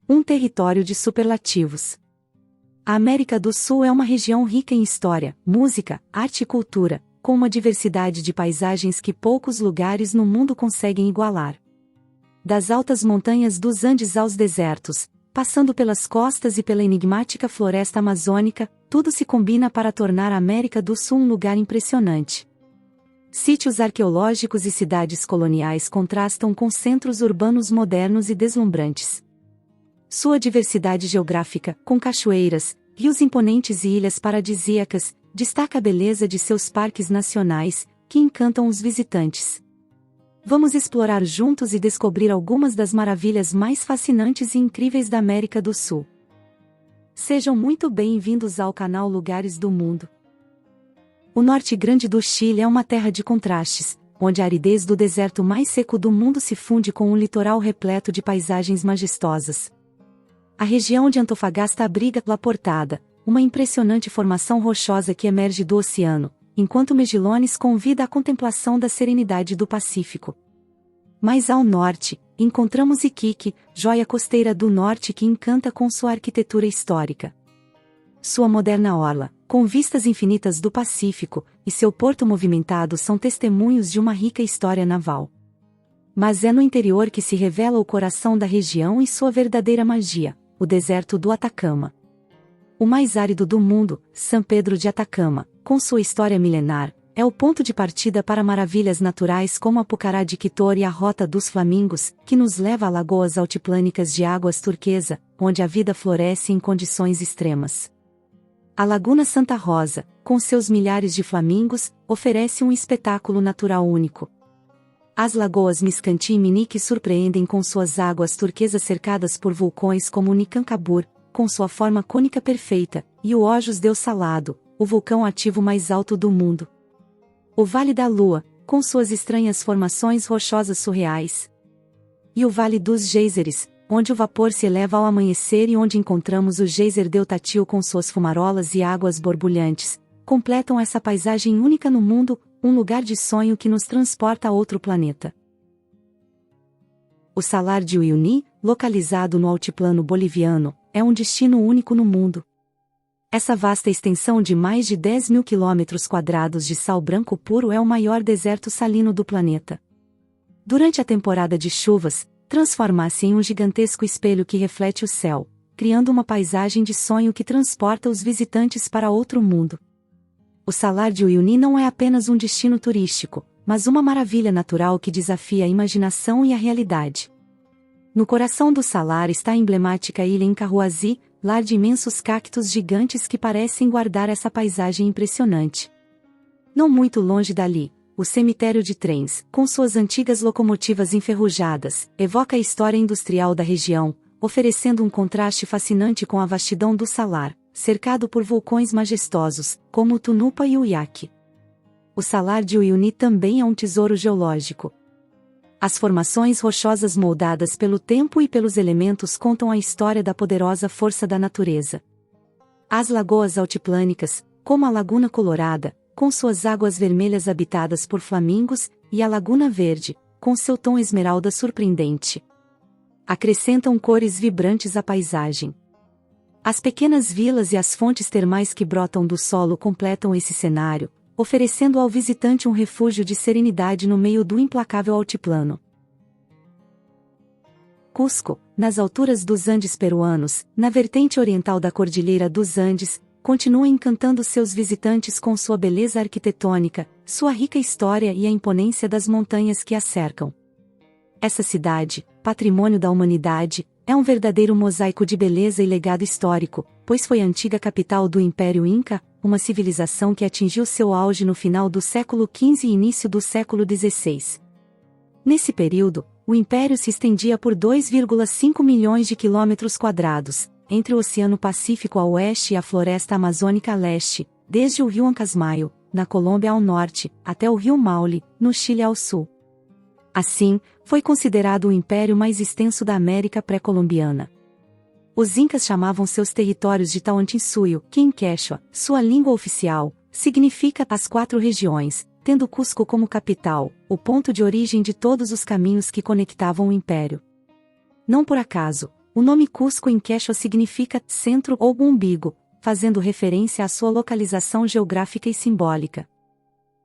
Um território de superlativos. A América do Sul é uma região rica em história, música, arte e cultura, com uma diversidade de paisagens que poucos lugares no mundo conseguem igualar. Das altas montanhas dos Andes aos desertos, passando pelas costas e pela enigmática floresta amazônica, tudo se combina para tornar a América do Sul um lugar impressionante. Sítios arqueológicos e cidades coloniais contrastam com centros urbanos modernos e deslumbrantes. Sua diversidade geográfica, com cachoeiras, rios imponentes e ilhas paradisíacas, destaca a beleza de seus parques nacionais, que encantam os visitantes. Vamos explorar juntos e descobrir algumas das maravilhas mais fascinantes e incríveis da América do Sul. Sejam muito bem-vindos ao canal Lugares do Mundo. O norte grande do Chile é uma terra de contrastes, onde a aridez do deserto mais seco do mundo se funde com um litoral repleto de paisagens majestosas. A região de Antofagasta abriga La Portada, uma impressionante formação rochosa que emerge do oceano, enquanto Mejillones convida à contemplação da serenidade do Pacífico. Mais ao norte, encontramos Iquique, joia costeira do norte que encanta com sua arquitetura histórica. Sua moderna orla, com vistas infinitas do Pacífico, e seu porto movimentado são testemunhos de uma rica história naval. Mas é no interior que se revela o coração da região e sua verdadeira magia, o deserto do Atacama. O mais árido do mundo, São Pedro de Atacama, com sua história milenar, é o ponto de partida para maravilhas naturais como a Pucará de Quitor e a Rota dos Flamingos, que nos leva a lagoas altiplânicas de águas turquesa, onde a vida floresce em condições extremas. A Laguna Santa Rosa, com seus milhares de flamingos, oferece um espetáculo natural único. As lagoas Miscanti e Minique surpreendem com suas águas turquesas cercadas por vulcões como o Nicancabur, com sua forma cônica perfeita, e o Ojos Deus Salado, o vulcão ativo mais alto do mundo. O Vale da Lua, com suas estranhas formações rochosas surreais. E o Vale dos Geysers, onde o vapor se eleva ao amanhecer e onde encontramos o geyser Deutatil com suas fumarolas e águas borbulhantes, completam essa paisagem única no mundo, um lugar de sonho que nos transporta a outro planeta. O Salar de Uyuni, localizado no altiplano boliviano, é um destino único no mundo. Essa vasta extensão de mais de 10 mil quilômetros quadrados de sal branco puro é o maior deserto salino do planeta. Durante a temporada de chuvas, transforma-se em um gigantesco espelho que reflete o céu, criando uma paisagem de sonho que transporta os visitantes para outro mundo. O Salar de Uyuni não é apenas um destino turístico, mas uma maravilha natural que desafia a imaginação e a realidade. No coração do salar está a emblemática ilha Incahuasi, lar de imensos cactos gigantes que parecem guardar essa paisagem impressionante. Não muito longe dali, o cemitério de trens, com suas antigas locomotivas enferrujadas, evoca a história industrial da região, oferecendo um contraste fascinante com a vastidão do salar, cercado por vulcões majestosos, como o Tunupa e o Yaqui. O Salar de Uyuni também é um tesouro geológico. As formações rochosas moldadas pelo tempo e pelos elementos contam a história da poderosa força da natureza. As lagoas altiplânicas, como a Laguna Colorada, com suas águas vermelhas habitadas por flamingos, e a Laguna Verde, com seu tom esmeralda surpreendente, acrescentam cores vibrantes à paisagem. As pequenas vilas e as fontes termais que brotam do solo completam esse cenário, oferecendo ao visitante um refúgio de serenidade no meio do implacável altiplano. Cusco, nas alturas dos Andes peruanos, na vertente oriental da Cordilheira dos Andes, continua encantando seus visitantes com sua beleza arquitetônica, sua rica história e a imponência das montanhas que a cercam. Essa cidade, patrimônio da humanidade, é um verdadeiro mosaico de beleza e legado histórico, pois foi a antiga capital do Império Inca, uma civilização que atingiu seu auge no final do século XV e início do século XVI. Nesse período, o império se estendia por 2,5 milhões de quilômetros quadrados, entre o Oceano Pacífico a oeste e a floresta amazônica a leste, desde o rio Ancasmayo, na Colômbia ao norte, até o rio Maule, no Chile ao sul. Assim, foi considerado o império mais extenso da América pré-colombiana. Os incas chamavam seus territórios de Tawantinsuyo, que em Quechua, sua língua oficial, significa as 4 regiões, tendo Cusco como capital, o ponto de origem de todos os caminhos que conectavam o império. Não por acaso, O nome Cusco em quechua significa centro ou umbigo, fazendo referência à sua localização geográfica e simbólica.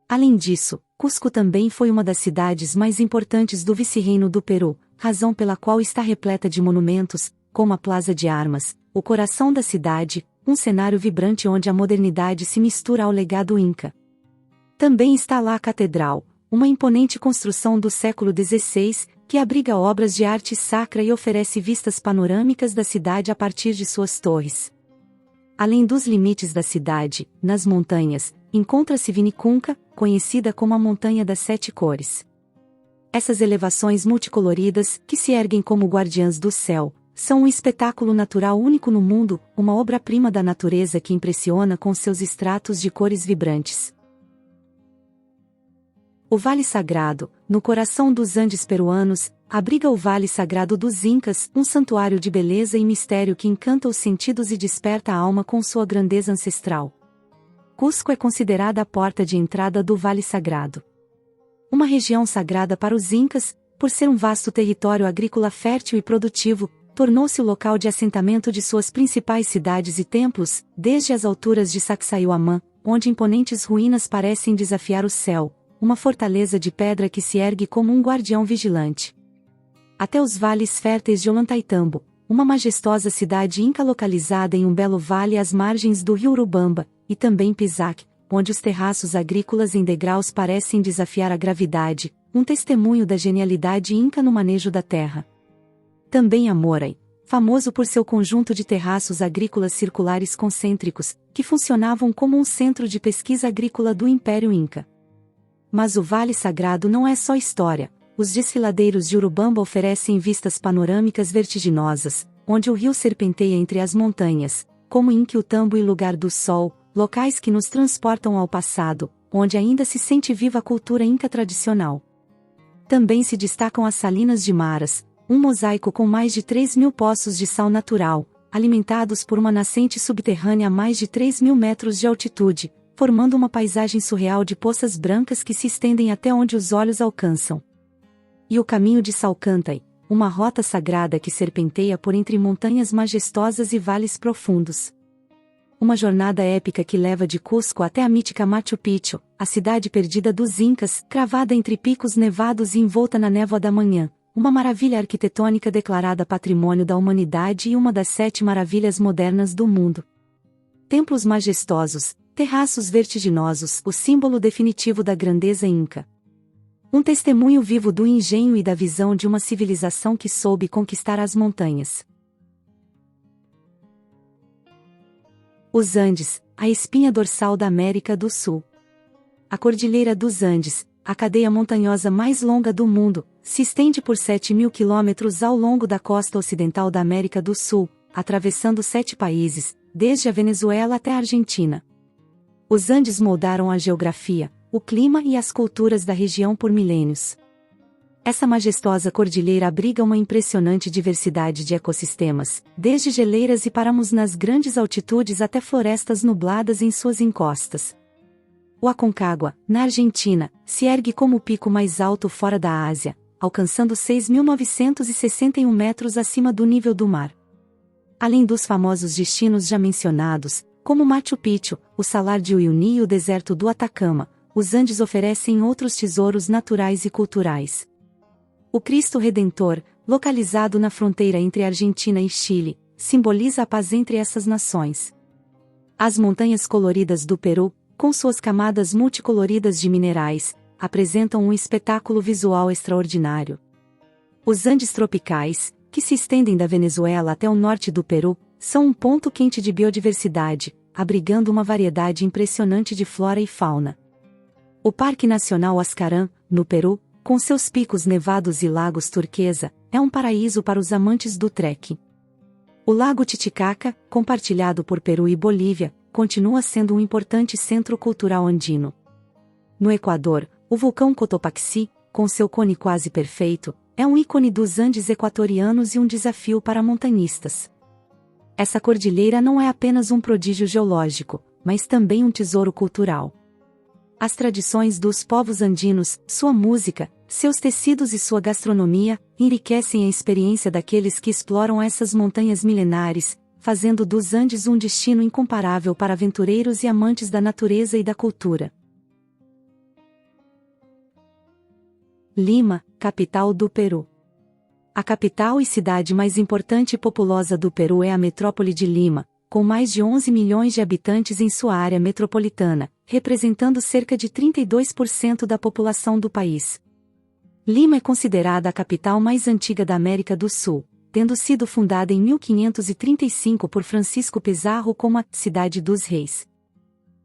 Além disso, Cusco também foi uma das cidades mais importantes do vice-reino do Peru, razão pela qual está repleta de monumentos, como a Plaza de Armas, o coração da cidade, um cenário vibrante onde a modernidade se mistura ao legado Inca. Também está lá a Catedral, uma imponente construção do século XVI, que abriga obras de arte sacra e oferece vistas panorâmicas da cidade a partir de suas torres. Além dos limites da cidade, nas montanhas, encontra-se Vinicunca, conhecida como a Montanha das Sete Cores. Essas elevações multicoloridas, que se erguem como guardiãs do céu, são um espetáculo natural único no mundo, uma obra-prima da natureza que impressiona com seus estratos de cores vibrantes. O Vale Sagrado, no coração dos Andes peruanos, abriga o Vale Sagrado dos Incas, um santuário de beleza e mistério que encanta os sentidos e desperta a alma com sua grandeza ancestral. Cusco é considerada a porta de entrada do Vale Sagrado. Uma região sagrada para os Incas, por ser um vasto território agrícola fértil e produtivo, tornou-se o local de assentamento de suas principais cidades e templos, desde as alturas de Sacsayhuamán, onde imponentes ruínas parecem desafiar o céu, uma fortaleza de pedra que se ergue como um guardião vigilante, até os vales férteis de Ollantaytambo, uma majestosa cidade inca localizada em um belo vale às margens do rio Urubamba, e também Pisac, onde os terraços agrícolas em degraus parecem desafiar a gravidade, um testemunho da genialidade inca no manejo da terra. Também Amoray, famoso por seu conjunto de terraços agrícolas circulares concêntricos, que funcionavam como um centro de pesquisa agrícola do Império Inca. Mas o Vale Sagrado não é só história. Os desfiladeiros de Urubamba oferecem vistas panorâmicas vertiginosas, onde o rio serpenteia entre as montanhas, como Inquiutambo e Lugar do Sol, locais que nos transportam ao passado, onde ainda se sente viva a cultura inca tradicional. Também se destacam as Salinas de Maras, um mosaico com mais de 3.000 poços de sal natural, alimentados por uma nascente subterrânea a mais de 3.000 metros de altitude, formando uma paisagem surreal de poças brancas que se estendem até onde os olhos alcançam. E o Caminho de Salcantay, uma rota sagrada que serpenteia por entre montanhas majestosas e vales profundos. Uma jornada épica que leva de Cusco até a mítica Machu Picchu, a cidade perdida dos Incas, cravada entre picos nevados e envolta na névoa da manhã, uma maravilha arquitetônica declarada Patrimônio da Humanidade e uma das 7 maravilhas modernas do mundo. Templos majestosos, terraços vertiginosos, o símbolo definitivo da grandeza inca. Um testemunho vivo do engenho e da visão de uma civilização que soube conquistar as montanhas. Os Andes, a espinha dorsal da América do Sul. A Cordilheira dos Andes, a cadeia montanhosa mais longa do mundo, se estende por 7.000 quilômetros ao longo da costa ocidental da América do Sul, atravessando 7 países, desde a Venezuela até a Argentina. Os Andes moldaram a geografia, o clima e as culturas da região por milênios. Essa majestosa cordilheira abriga uma impressionante diversidade de ecossistemas, desde geleiras e páramos nas grandes altitudes até florestas nubladas em suas encostas. O Aconcagua, na Argentina, se ergue como o pico mais alto fora da Ásia, alcançando 6.961 metros acima do nível do mar. Além dos famosos destinos já mencionados, como Machu Picchu, o Salar de Uyuni e o deserto do Atacama, os Andes oferecem outros tesouros naturais e culturais. O Cristo Redentor, localizado na fronteira entre Argentina e Chile, simboliza a paz entre essas nações. As montanhas coloridas do Peru, com suas camadas multicoloridas de minerais, apresentam um espetáculo visual extraordinário. Os Andes tropicais, que se estendem da Venezuela até o norte do Peru, são um ponto quente de biodiversidade, abrigando uma variedade impressionante de flora e fauna. O Parque Nacional Huascarán, no Peru, com seus picos nevados e lagos turquesa, é um paraíso para os amantes do trekking. O Lago Titicaca, compartilhado por Peru e Bolívia, continua sendo um importante centro cultural andino. No Equador, o vulcão Cotopaxi, com seu cone quase perfeito, é um ícone dos Andes equatorianos e um desafio para montanhistas. Essa cordilheira não é apenas um prodígio geológico, mas também um tesouro cultural. As tradições dos povos andinos, sua música, seus tecidos e sua gastronomia, enriquecem a experiência daqueles que exploram essas montanhas milenares, fazendo dos Andes um destino incomparável para aventureiros e amantes da natureza e da cultura. Lima, capital do Peru. A capital e cidade mais importante e populosa do Peru é a metrópole de Lima, com mais de 11 milhões de habitantes em sua área metropolitana, representando cerca de 32% da população do país. Lima é considerada a capital mais antiga da América do Sul, tendo sido fundada em 1535 por Francisco Pizarro como a Cidade dos Reis.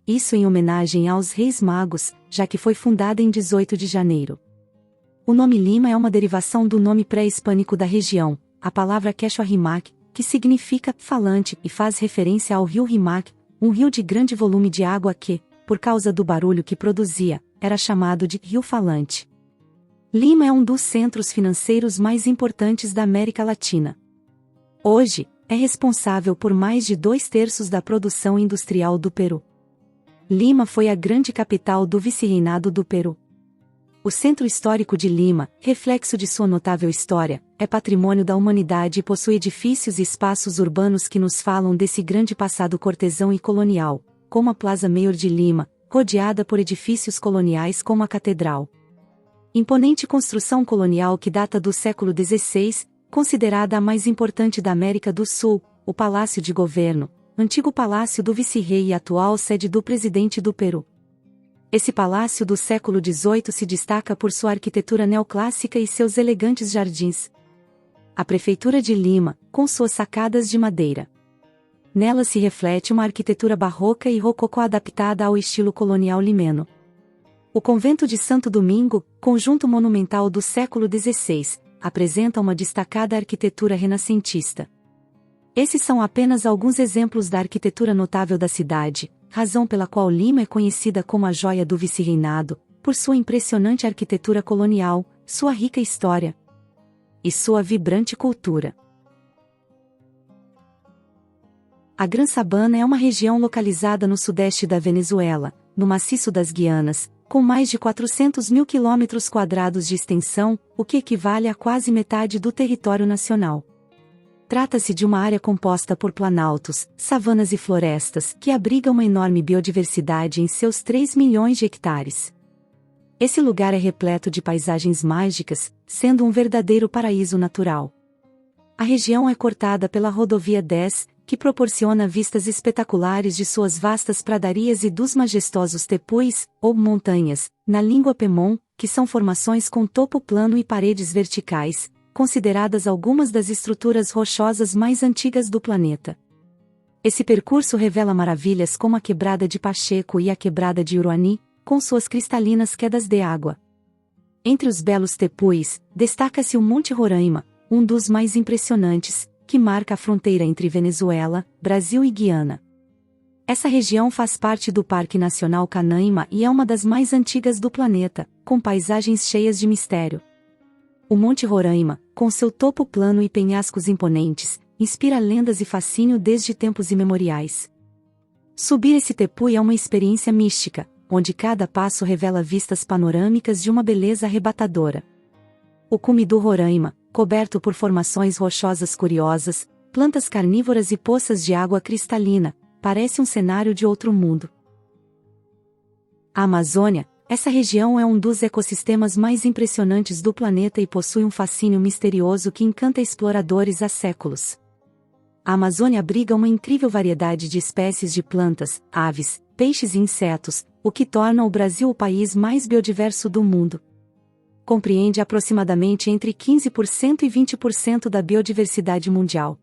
Isso em homenagem aos Reis Magos, já que foi fundada em 18 de janeiro. O nome Lima é uma derivação do nome pré-hispânico da região, a palavra quechua Rimac, que significa falante e faz referência ao rio Rimac, um rio de grande volume de água que, por causa do barulho que produzia, era chamado de rio falante. Lima é um dos centros financeiros mais importantes da América Latina. Hoje, é responsável por mais de 2/3 da produção industrial do Peru. Lima foi a grande capital do vice-reinado do Peru. O centro histórico de Lima, reflexo de sua notável história, é patrimônio da humanidade e possui edifícios e espaços urbanos que nos falam desse grande passado cortesão e colonial, como a Plaza Mayor de Lima, rodeada por edifícios coloniais como a Catedral. Imponente construção colonial que data do século XVI, considerada a mais importante da América do Sul, o Palácio de Governo, antigo palácio do vice-rei e atual sede do presidente do Peru. Esse palácio do século XVIII se destaca por sua arquitetura neoclássica e seus elegantes jardins. A Prefeitura de Lima, com suas sacadas de madeira. Nela se reflete uma arquitetura barroca e rococó adaptada ao estilo colonial limeno. O Convento de Santo Domingo, conjunto monumental do século XVI, apresenta uma destacada arquitetura renascentista. Esses são apenas alguns exemplos da arquitetura notável da cidade, razão pela qual Lima é conhecida como a joia do vice-reinado, por sua impressionante arquitetura colonial, sua rica história e sua vibrante cultura. A Gran Sabana é uma região localizada no sudeste da Venezuela, no maciço das Guianas, com mais de 400 mil quilômetros quadrados de extensão, o que equivale a quase metade do território nacional. Trata-se de uma área composta por planaltos, savanas e florestas, que abriga uma enorme biodiversidade em seus 3 milhões de hectares. Esse lugar é repleto de paisagens mágicas, sendo um verdadeiro paraíso natural. A região é cortada pela Rodovia 10, que proporciona vistas espetaculares de suas vastas pradarias e dos majestosos tepuis, ou montanhas, na língua Pemon, que são formações com topo plano e paredes verticais, consideradas algumas das estruturas rochosas mais antigas do planeta. Esse percurso revela maravilhas como a Quebrada de Pacheco e a Quebrada de Uruani, com suas cristalinas quedas de água. Entre os belos tepuis, destaca-se o Monte Roraima, um dos mais impressionantes, que marca a fronteira entre Venezuela, Brasil e Guiana. Essa região faz parte do Parque Nacional Canaima e é uma das mais antigas do planeta, com paisagens cheias de mistério. O Monte Roraima, com seu topo plano e penhascos imponentes, inspira lendas e fascínio desde tempos imemoriais. Subir esse tepuy é uma experiência mística, onde cada passo revela vistas panorâmicas de uma beleza arrebatadora. O cume do Roraima, coberto por formações rochosas curiosas, plantas carnívoras e poças de água cristalina, parece um cenário de outro mundo. A Amazônia, essa região é um dos ecossistemas mais impressionantes do planeta e possui um fascínio misterioso que encanta exploradores há séculos. A Amazônia abriga uma incrível variedade de espécies de plantas, aves, peixes e insetos, o que torna o Brasil o país mais biodiverso do mundo. Compreende aproximadamente entre 15% e 20% da biodiversidade mundial.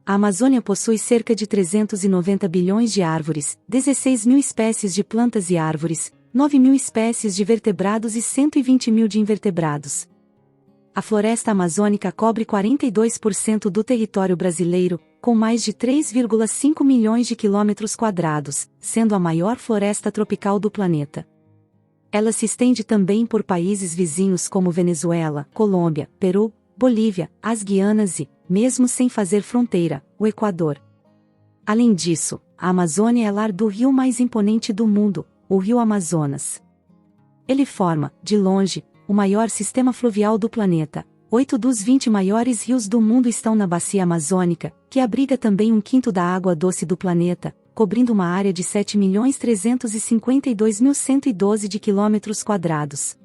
A Amazônia possui cerca de 390 bilhões de árvores, 16 mil espécies de plantas e árvores, 9 mil espécies de vertebrados e 120 mil de invertebrados. A floresta amazônica cobre 42% do território brasileiro, com mais de 3,5 milhões de quilômetros quadrados, sendo a maior floresta tropical do planeta. Ela se estende também por países vizinhos como Venezuela, Colômbia, Peru, Bolívia, as Guianas e, mesmo sem fazer fronteira, o Equador. Além disso, a Amazônia é lar do rio mais imponente do mundo, o rio Amazonas. Ele forma, de longe, o maior sistema fluvial do planeta. 8 dos 20 maiores rios do mundo estão na bacia amazônica, que abriga também 1/5 da água doce do planeta, cobrindo uma área de 7.352.112 de quilômetros quadrados.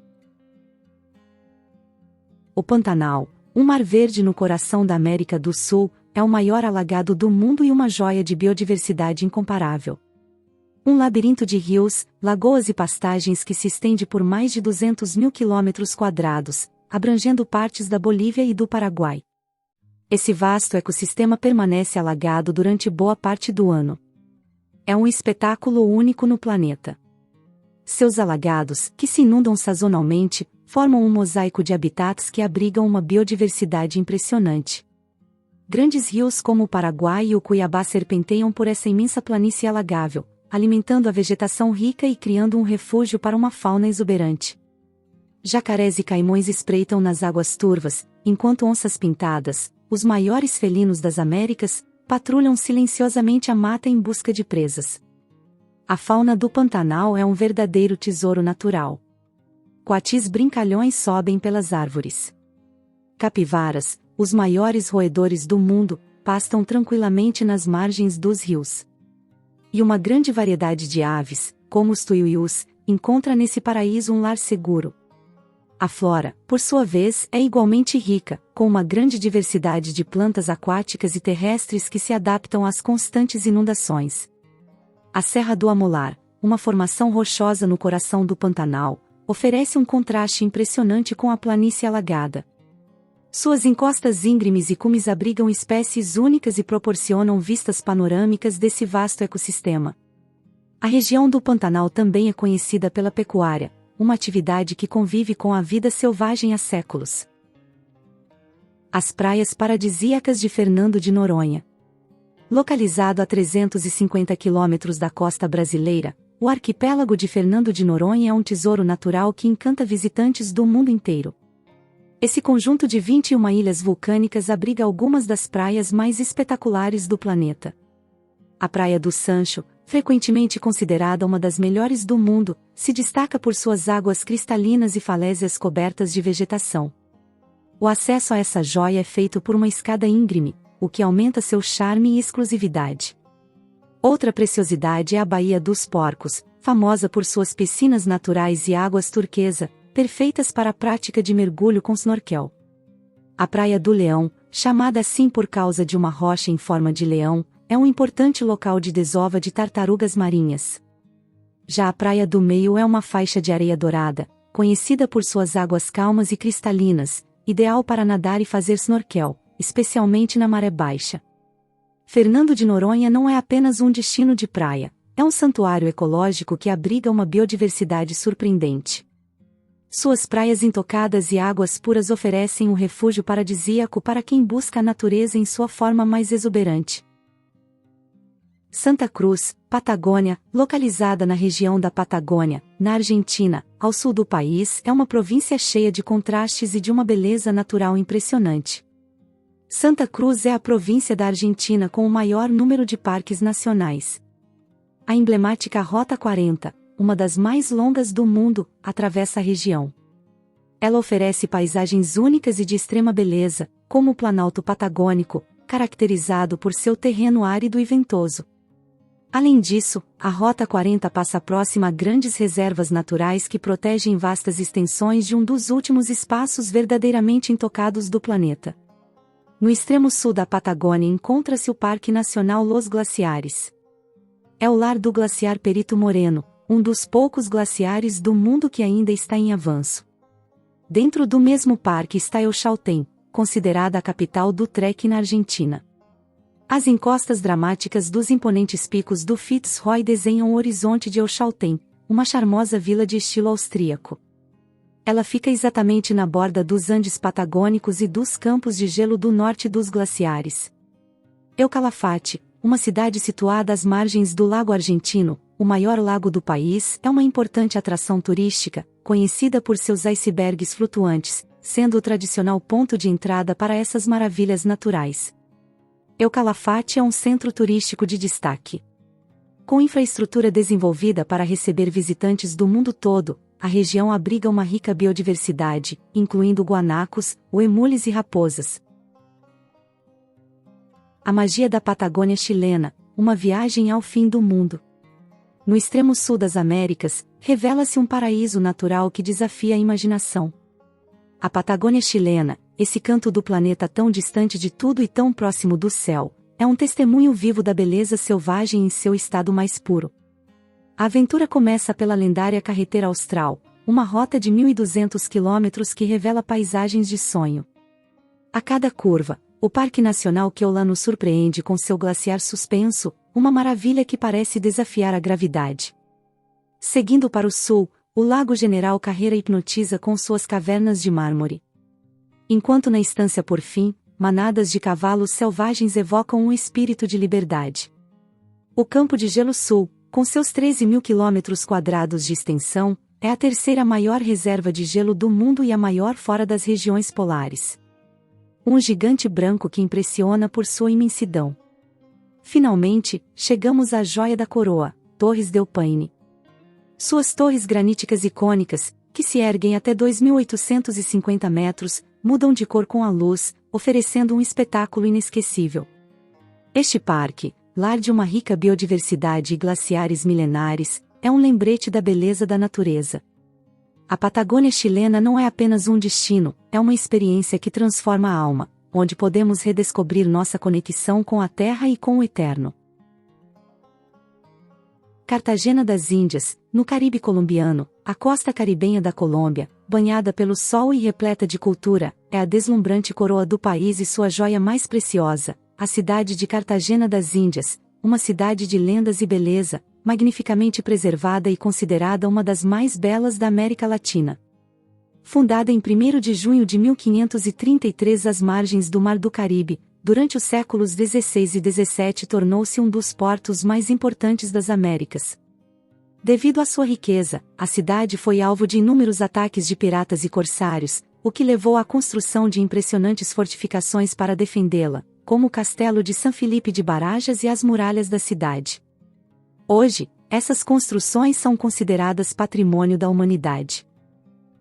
O Pantanal, um mar verde no coração da América do Sul, é o maior alagado do mundo e uma joia de biodiversidade incomparável. Um labirinto de rios, lagoas e pastagens que se estende por mais de 200.000 quilômetros quadrados, abrangendo partes da Bolívia e do Paraguai. Esse vasto ecossistema permanece alagado durante boa parte do ano. É um espetáculo único no planeta. Seus alagados, que se inundam sazonalmente, formam um mosaico de habitats que abrigam uma biodiversidade impressionante. Grandes rios como o Paraguai e o Cuiabá serpenteiam por essa imensa planície alagável, alimentando a vegetação rica e criando um refúgio para uma fauna exuberante. Jacarés e caimões espreitam nas águas turvas, enquanto onças pintadas, os maiores felinos das Américas, patrulham silenciosamente a mata em busca de presas. A fauna do Pantanal é um verdadeiro tesouro natural. Coatis brincalhões sobem pelas árvores. Capivaras, os maiores roedores do mundo, pastam tranquilamente nas margens dos rios. E uma grande variedade de aves, como os tuiuius, encontra nesse paraíso um lar seguro. A flora, por sua vez, é igualmente rica, com uma grande diversidade de plantas aquáticas e terrestres que se adaptam às constantes inundações. A Serra do Amolar, uma formação rochosa no coração do Pantanal, oferece um contraste impressionante com a planície alagada. Suas encostas íngremes e cumes abrigam espécies únicas e proporcionam vistas panorâmicas desse vasto ecossistema. A região do Pantanal também é conhecida pela pecuária, uma atividade que convive com a vida selvagem há séculos. As praias paradisíacas de Fernando de Noronha. Localizado a 350 quilômetros da costa brasileira, o arquipélago de Fernando de Noronha é um tesouro natural que encanta visitantes do mundo inteiro. Esse conjunto de 21 ilhas vulcânicas abriga algumas das praias mais espetaculares do planeta. A Praia do Sancho, frequentemente considerada uma das melhores do mundo, se destaca por suas águas cristalinas e falésias cobertas de vegetação. O acesso a essa joia é feito por uma escada íngreme, o que aumenta seu charme e exclusividade. Outra preciosidade é a Baía dos Porcos, famosa por suas piscinas naturais e águas turquesa, perfeitas para a prática de mergulho com snorkel. A Praia do Leão, chamada assim por causa de uma rocha em forma de leão, é um importante local de desova de tartarugas marinhas. Já a Praia do Meio é uma faixa de areia dourada, conhecida por suas águas calmas e cristalinas, ideal para nadar e fazer snorkel, especialmente na maré baixa. Fernando de Noronha não é apenas um destino de praia, é um santuário ecológico que abriga uma biodiversidade surpreendente. Suas praias intocadas e águas puras oferecem um refúgio paradisíaco para quem busca a natureza em sua forma mais exuberante. Santa Cruz, Patagônia, localizada na região da Patagônia, na Argentina, ao sul do país, é uma província cheia de contrastes e de uma beleza natural impressionante. Santa Cruz é a província da Argentina com o maior número de parques nacionais. A emblemática Rota 40, uma das mais longas do mundo, atravessa a região. Ela oferece paisagens únicas e de extrema beleza, como o Planalto Patagônico, caracterizado por seu terreno árido e ventoso. Além disso, a Rota 40 passa próxima a grandes reservas naturais que protegem vastas extensões de um dos últimos espaços verdadeiramente intocados do planeta. No extremo sul da Patagônia encontra-se o Parque Nacional Los Glaciares. É o lar do glaciar Perito Moreno, um dos poucos glaciares do mundo que ainda está em avanço. Dentro do mesmo parque está El Chaltén, considerada a capital do trekking na Argentina. As encostas dramáticas dos imponentes picos do Fitzroy desenham o horizonte de El Chaltén, uma charmosa vila de estilo austríaco. Ela fica exatamente na borda dos Andes patagônicos e dos campos de gelo do norte dos glaciares. El Calafate, uma cidade situada às margens do Lago Argentino, o maior lago do país, é uma importante atração turística, conhecida por seus icebergs flutuantes, sendo o tradicional ponto de entrada para essas maravilhas naturais. El Calafate é um centro turístico de destaque. Com infraestrutura desenvolvida para receber visitantes do mundo todo, a região abriga uma rica biodiversidade, incluindo guanacos, uemules e raposas. A magia da Patagônia chilena, uma viagem ao fim do mundo. No extremo sul das Américas, revela-se um paraíso natural que desafia a imaginação. A Patagônia chilena, esse canto do planeta tão distante de tudo e tão próximo do céu, é um testemunho vivo da beleza selvagem em seu estado mais puro. A aventura começa pela lendária Carretera Austral, uma rota de 1.200 quilômetros que revela paisagens de sonho. A cada curva, o Parque Nacional Queulan nos surpreende com seu glaciar suspenso, uma maravilha que parece desafiar a gravidade. Seguindo para o sul, o Lago General Carreira hipnotiza com suas cavernas de mármore. Enquanto na Estância Porfim, manadas de cavalos selvagens evocam um espírito de liberdade. O Campo de Gelo Sul, com seus 13.000 km² de extensão, é a terceira maior reserva de gelo do mundo e a maior fora das regiões polares. Um gigante branco que impressiona por sua imensidão. Finalmente, chegamos à joia da coroa, Torres del Paine. Suas torres graníticas icônicas, que se erguem até 2.850 metros, mudam de cor com a luz, oferecendo um espetáculo inesquecível. Este parque, lar de uma rica biodiversidade e glaciares milenares, é um lembrete da beleza da natureza. A Patagônia chilena não é apenas um destino, é uma experiência que transforma a alma, onde podemos redescobrir nossa conexão com a terra e com o eterno. Cartagena das Índias, no Caribe colombiano, a costa caribenha da Colômbia, banhada pelo sol e repleta de cultura, é a deslumbrante coroa do país e sua joia mais preciosa, a cidade de Cartagena das Índias, uma cidade de lendas e beleza, magnificamente preservada e considerada uma das mais belas da América Latina. Fundada em 1º de junho de 1533 às margens do Mar do Caribe, durante os séculos XVI e XVII tornou-se um dos portos mais importantes das Américas. Devido à sua riqueza, a cidade foi alvo de inúmeros ataques de piratas e corsários, o que levou à construção de impressionantes fortificações para defendê-la, como o Castelo de San Felipe de Barajas e as muralhas da cidade. Hoje, essas construções são consideradas patrimônio da humanidade.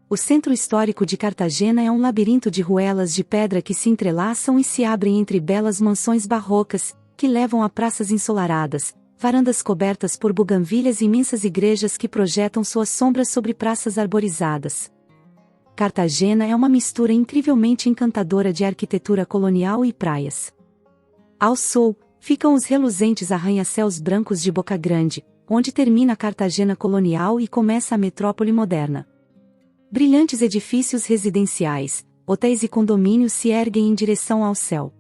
O centro histórico de Cartagena é um labirinto de ruelas de pedra que se entrelaçam e se abrem entre belas mansões barrocas, que levam a praças ensolaradas, varandas cobertas por buganvílias e imensas igrejas que projetam suas sombras sobre praças arborizadas. Cartagena é uma mistura incrivelmente encantadora de arquitetura colonial e praias. Ao sul, ficam os reluzentes arranha-céus brancos de Boca Grande, onde termina a Cartagena colonial e começa a metrópole moderna. Brilhantes edifícios residenciais, hotéis e condomínios se erguem em direção ao céu.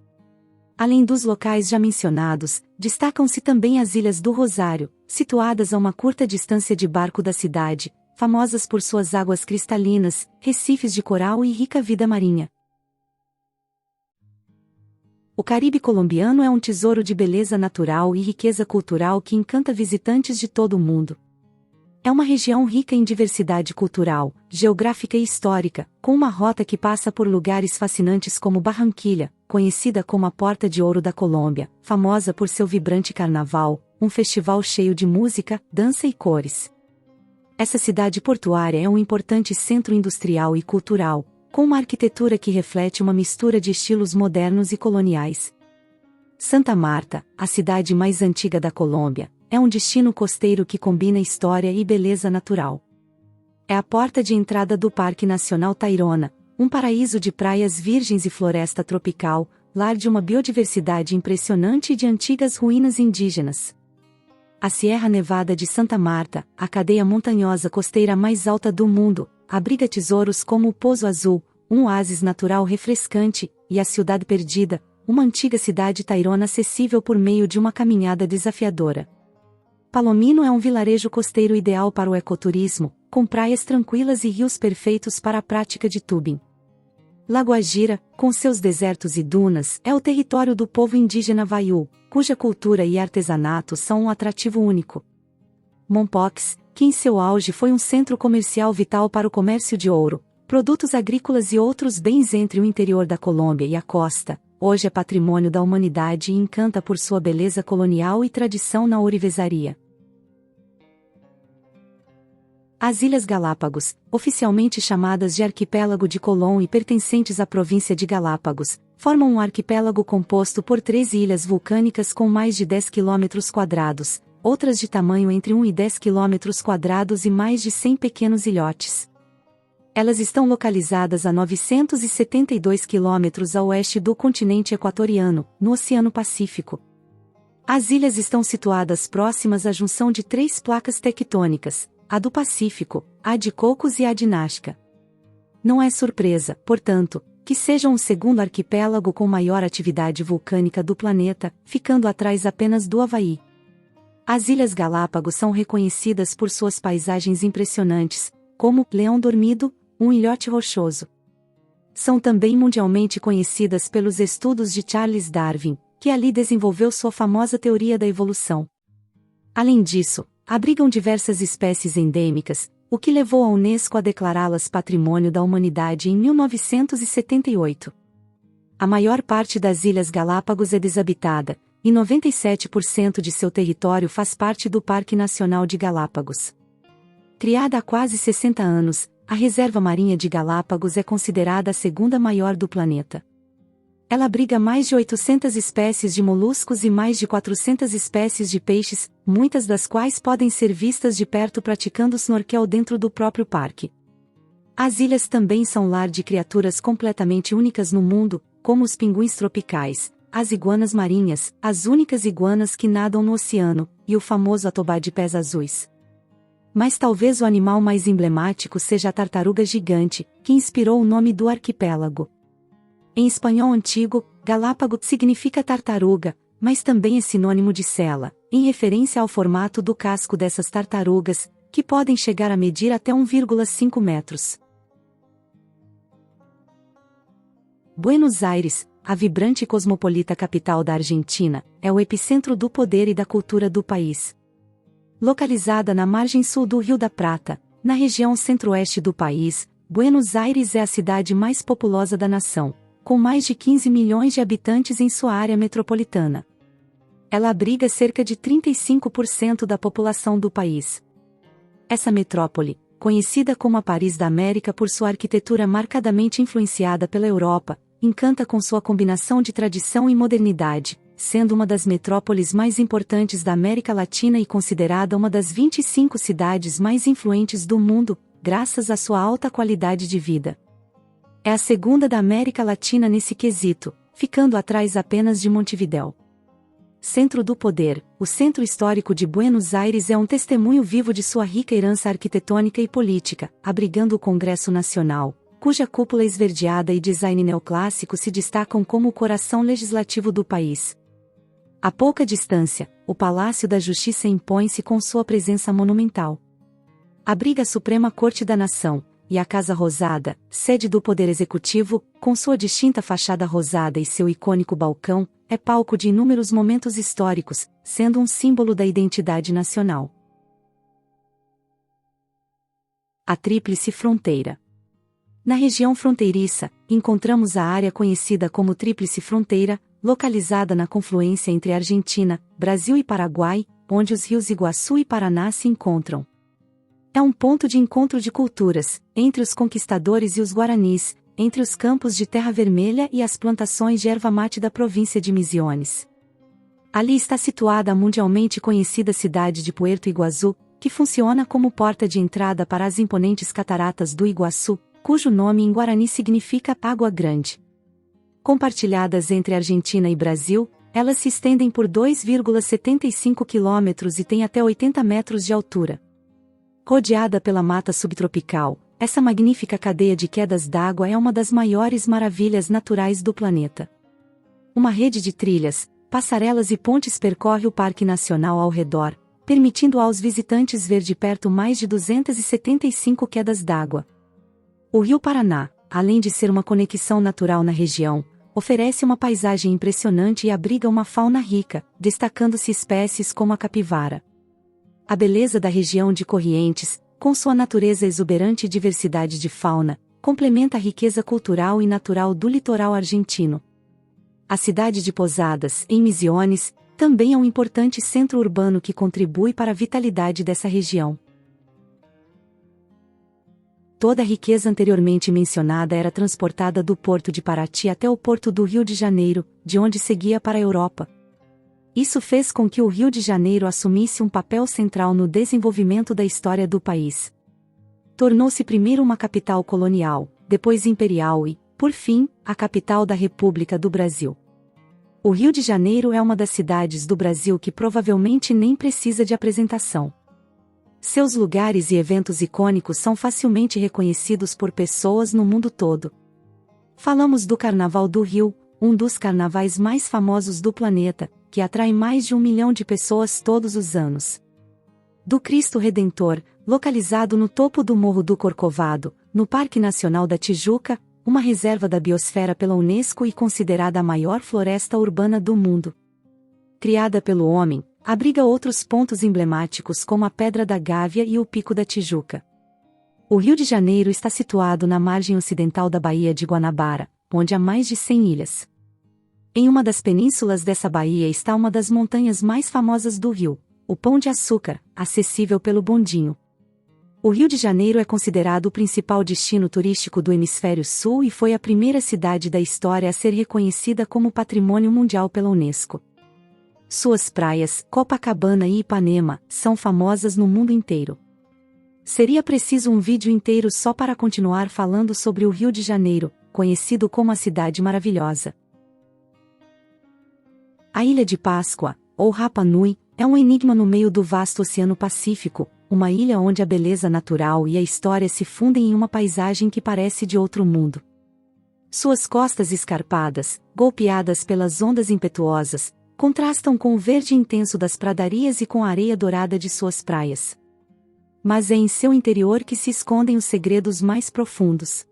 Além dos locais já mencionados, destacam-se também as Ilhas do Rosário, situadas a uma curta distância de barco da cidade, famosas por suas águas cristalinas, recifes de coral e rica vida marinha. O Caribe colombiano é um tesouro de beleza natural e riqueza cultural que encanta visitantes de todo o mundo. É uma região rica em diversidade cultural, geográfica e histórica, com uma rota que passa por lugares fascinantes como Barranquilha, conhecida como a Porta de Ouro da Colômbia, famosa por seu vibrante carnaval, um festival cheio de música, dança e cores. Essa cidade portuária é um importante centro industrial e cultural, com uma arquitetura que reflete uma mistura de estilos modernos e coloniais. Santa Marta, a cidade mais antiga da Colômbia, é um destino costeiro que combina história e beleza natural. É a porta de entrada do Parque Nacional Tayrona, um paraíso de praias virgens e floresta tropical, lar de uma biodiversidade impressionante e de antigas ruínas indígenas. A Sierra Nevada de Santa Marta, a cadeia montanhosa costeira mais alta do mundo, abriga tesouros como o Poço Azul, um oásis natural refrescante, e a Ciudad Perdida, uma antiga cidade tairona acessível por meio de uma caminhada desafiadora. Palomino é um vilarejo costeiro ideal para o ecoturismo, com praias tranquilas e rios perfeitos para a prática de tubing. La Guajira, com seus desertos e dunas, é o território do povo indígena Vaiú, cuja cultura e artesanato são um atrativo único. Mompox, que em seu auge foi um centro comercial vital para o comércio de ouro, produtos agrícolas e outros bens entre o interior da Colômbia e a costa, hoje é patrimônio da humanidade e encanta por sua beleza colonial e tradição na ourivesaria. As Ilhas Galápagos, oficialmente chamadas de Arquipélago de Colón e pertencentes à província de Galápagos, formam um arquipélago composto por 13 ilhas vulcânicas com mais de 10 km², outras de tamanho entre 1 e 10 km² e mais de 100 pequenos ilhotes. Elas estão localizadas a 972 km a oeste do continente equatoriano, no Oceano Pacífico. As ilhas estão situadas próximas à junção de 3 placas tectônicas, a do Pacífico, a de Cocos e a de Nazca. Não é surpresa, portanto, que sejam o segundo arquipélago com maior atividade vulcânica do planeta, ficando atrás apenas do Havaí. As Ilhas Galápagos são reconhecidas por suas paisagens impressionantes, como Leão Dormido, um ilhote rochoso. São também mundialmente conhecidas pelos estudos de Charles Darwin, que ali desenvolveu sua famosa teoria da evolução. Além disso, abrigam diversas espécies endêmicas, o que levou a Unesco a declará-las Patrimônio da Humanidade em 1978. A maior parte das Ilhas Galápagos é desabitada, e 97% de seu território faz parte do Parque Nacional de Galápagos. Criada há quase 60 anos, a Reserva Marinha de Galápagos é considerada a segunda maior do planeta. Ela abriga mais de 800 espécies de moluscos e mais de 400 espécies de peixes, muitas das quais podem ser vistas de perto praticando snorkel dentro do próprio parque. As ilhas também são lar de criaturas completamente únicas no mundo, como os pinguins tropicais, as iguanas marinhas, as únicas iguanas que nadam no oceano, e o famoso atobá de pés azuis. Mas talvez o animal mais emblemático seja a tartaruga gigante, que inspirou o nome do arquipélago. Em espanhol antigo, Galápago significa tartaruga, mas também é sinônimo de sela, em referência ao formato do casco dessas tartarugas, que podem chegar a medir até 1,5 metros. Buenos Aires, a vibrante e cosmopolita capital da Argentina, é o epicentro do poder e da cultura do país. Localizada na margem sul do Rio da Prata, na região centro-oeste do país, Buenos Aires é a cidade mais populosa da nação, com mais de 15 milhões de habitantes em sua área metropolitana. Ela abriga cerca de 35% da população do país. Essa metrópole, conhecida como a Paris da América por sua arquitetura marcadamente influenciada pela Europa, encanta com sua combinação de tradição e modernidade, sendo uma das metrópoles mais importantes da América Latina e considerada uma das 25 cidades mais influentes do mundo, graças à sua alta qualidade de vida. É a segunda da América Latina nesse quesito, ficando atrás apenas de Montevidéu. Centro do poder, o Centro Histórico de Buenos Aires é um testemunho vivo de sua rica herança arquitetônica e política, abrigando o Congresso Nacional, cuja cúpula esverdeada e design neoclássico se destacam como o coração legislativo do país. A pouca distância, o Palácio da Justiça impõe-se com sua presença monumental. Abriga a Suprema Corte da Nação, e a Casa Rosada, sede do Poder Executivo, com sua distinta fachada rosada e seu icônico balcão, é palco de inúmeros momentos históricos, sendo um símbolo da identidade nacional. A Tríplice Fronteira. Na região fronteiriça, encontramos a área conhecida como Tríplice Fronteira, localizada na confluência entre Argentina, Brasil e Paraguai, onde os rios Iguaçu e Paraná se encontram. É um ponto de encontro de culturas, entre os conquistadores e os guaranis, entre os campos de terra vermelha e as plantações de erva mate da província de Misiones. Ali está situada a mundialmente conhecida cidade de Puerto Iguaçu, que funciona como porta de entrada para as imponentes cataratas do Iguaçu, cujo nome em guarani significa Água Grande. Compartilhadas entre Argentina e Brasil, elas se estendem por 2,75 quilômetros e têm até 80 metros de altura. Rodeada pela mata subtropical, essa magnífica cadeia de quedas d'água é uma das maiores maravilhas naturais do planeta. Uma rede de trilhas, passarelas e pontes percorre o Parque Nacional ao redor, permitindo aos visitantes ver de perto mais de 275 quedas d'água. O Rio Paraná, além de ser uma conexão natural na região, oferece uma paisagem impressionante e abriga uma fauna rica, destacando-se espécies como a capivara. A beleza da região de Corrientes, com sua natureza exuberante e diversidade de fauna, complementa a riqueza cultural e natural do litoral argentino. A cidade de Posadas, em Misiones, também é um importante centro urbano que contribui para a vitalidade dessa região. Toda a riqueza anteriormente mencionada era transportada do porto de Paraty até o porto do Rio de Janeiro, de onde seguia para a Europa. Isso fez com que o Rio de Janeiro assumisse um papel central no desenvolvimento da história do país. Tornou-se primeiro uma capital colonial, depois imperial e, por fim, a capital da República do Brasil. O Rio de Janeiro é uma das cidades do Brasil que provavelmente nem precisa de apresentação. Seus lugares e eventos icônicos são facilmente reconhecidos por pessoas no mundo todo. Falamos do Carnaval do Rio, um dos carnavais mais famosos do planeta, que atrai mais de 1 milhão de pessoas todos os anos. Do Cristo Redentor, localizado no topo do Morro do Corcovado, no Parque Nacional da Tijuca, uma reserva da biosfera pela Unesco e considerada a maior floresta urbana do mundo. Criada pelo homem, abriga outros pontos emblemáticos como a Pedra da Gávea e o Pico da Tijuca. O Rio de Janeiro está situado na margem ocidental da Baía de Guanabara, onde há mais de 100 ilhas. Em uma das penínsulas dessa baía está uma das montanhas mais famosas do Rio, o Pão de Açúcar, acessível pelo bondinho. O Rio de Janeiro é considerado o principal destino turístico do Hemisfério Sul e foi a primeira cidade da história a ser reconhecida como Patrimônio Mundial pela Unesco. Suas praias, Copacabana e Ipanema, são famosas no mundo inteiro. Seria preciso um vídeo inteiro só para continuar falando sobre o Rio de Janeiro, conhecido como a Cidade Maravilhosa. A Ilha de Páscoa, ou Rapa Nui, é um enigma no meio do vasto Oceano Pacífico, uma ilha onde a beleza natural e a história se fundem em uma paisagem que parece de outro mundo. Suas costas escarpadas, golpeadas pelas ondas impetuosas, contrastam com o verde intenso das pradarias e com a areia dourada de suas praias. Mas é em seu interior que se escondem os segredos mais profundos.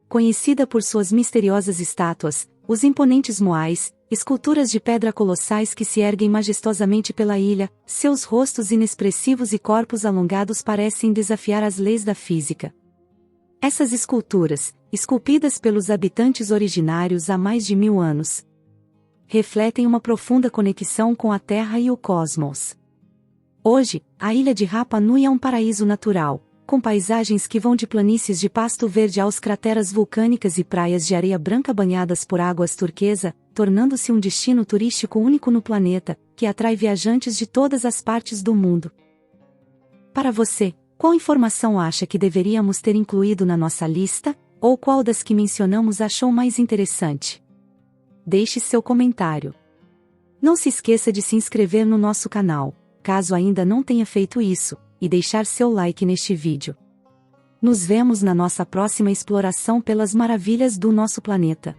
Conhecida por suas misteriosas estátuas, os imponentes moais, esculturas de pedra colossais que se erguem majestosamente pela ilha, seus rostos inexpressivos e corpos alongados parecem desafiar as leis da física. Essas esculturas, esculpidas pelos habitantes originários há mais de 1000 anos, refletem uma profunda conexão com a Terra e o cosmos. Hoje, a ilha de Rapa Nui é um paraíso natural, com paisagens que vão de planícies de pasto verde aos crateras vulcânicas e praias de areia branca banhadas por águas turquesa, tornando-se um destino turístico único no planeta, que atrai viajantes de todas as partes do mundo. Para você, qual informação acha que deveríamos ter incluído na nossa lista, ou qual das que mencionamos achou mais interessante? Deixe seu comentário. Não se esqueça de se inscrever no nosso canal, caso ainda não tenha feito isso, e deixar seu like neste vídeo. Nos vemos na nossa próxima exploração pelas maravilhas do nosso planeta.